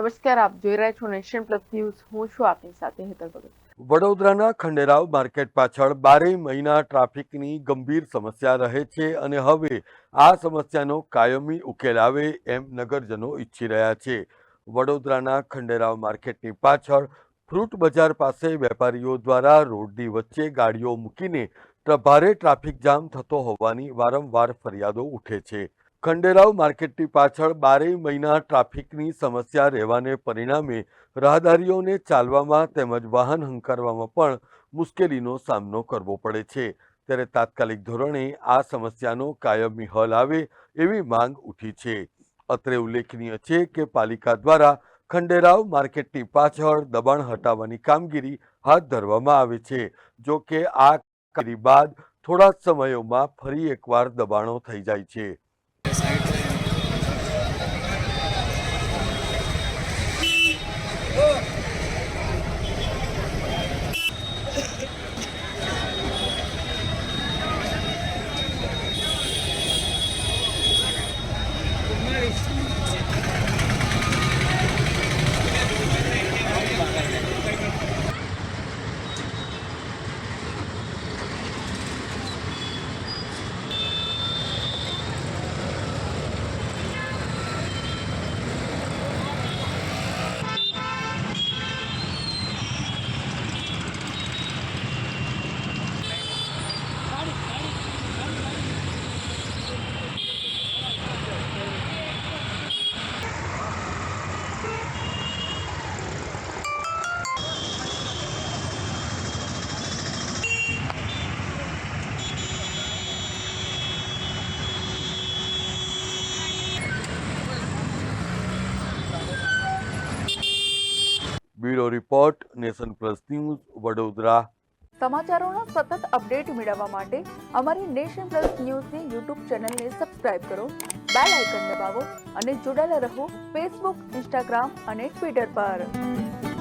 નમસ્કાર, આપ જોઈ રહ્યા છો નેશન પ્લસ ન્યૂઝ. હું છું આપની સાથે હેતલ ભગત. વડોદરાના ખંડેરાવ માર્કેટ પાછળ 12 મહિના ટ્રાફિકની ગંભીર સમસ્યા રહે છે અને હવે આ સમસ્યાનો કાયમી ઉકેલ આવે એમ નગરજનો ઈચ્છી રહ્યા છે. વડોદરાના ખંડેરાવ માર્કેટની પાછળ ફ્રૂટ બજાર પાસે વેપારીઓ દ્વારા રોડની વચ્ચે ગાડીઓ મૂકીને ભારે ટ્રાફિક જામ થતો હોવાની વારંવાર ફરિયાદો ઉઠે છે. ખંડેરાવ માર્કેટની પાછળ 12 મહિના ટ્રાફિકની સમસ્યા રહેવાને પરિણામે રાહદારીઓને ચાલવામાં તેમજ વાહન હંકારવામાં પણ મુશ્કેલીનો સામનો કરવો પડે છે. ત્યારે તાત્કાલિક ધોરણે આ સમસ્યાનો કાયમી હલ આવે એવી માંગ ઉઠી છે. અત્રે ઉલ્લેખનીય છે કે પાલિકા દ્વારા ખંડેરાવ માર્કેટની પાછળ દબાણ હટાવવાની કામગીરી હાથ ધરવામાં આવે છે. જો કે આ કામગીરી બાદ થોડા જ સમયોમાં ફરી એકવાર દબાણો થઈ જાય છે. Bureau report, nation plus news, Vadodara. સમાચારોના સતત અપડેટ મેળવવા માટે અમારી નેશન પ્લસ ન્યૂઝની યુટ્યુબ ચેનલને સબસ્ક્રાઇબ કરો, બેલ આઇકન દબાવો અને જોડાયેલા રહો ફેસબુક, ઇન્સ્ટાગ્રામ અને ટ્વિટર પર.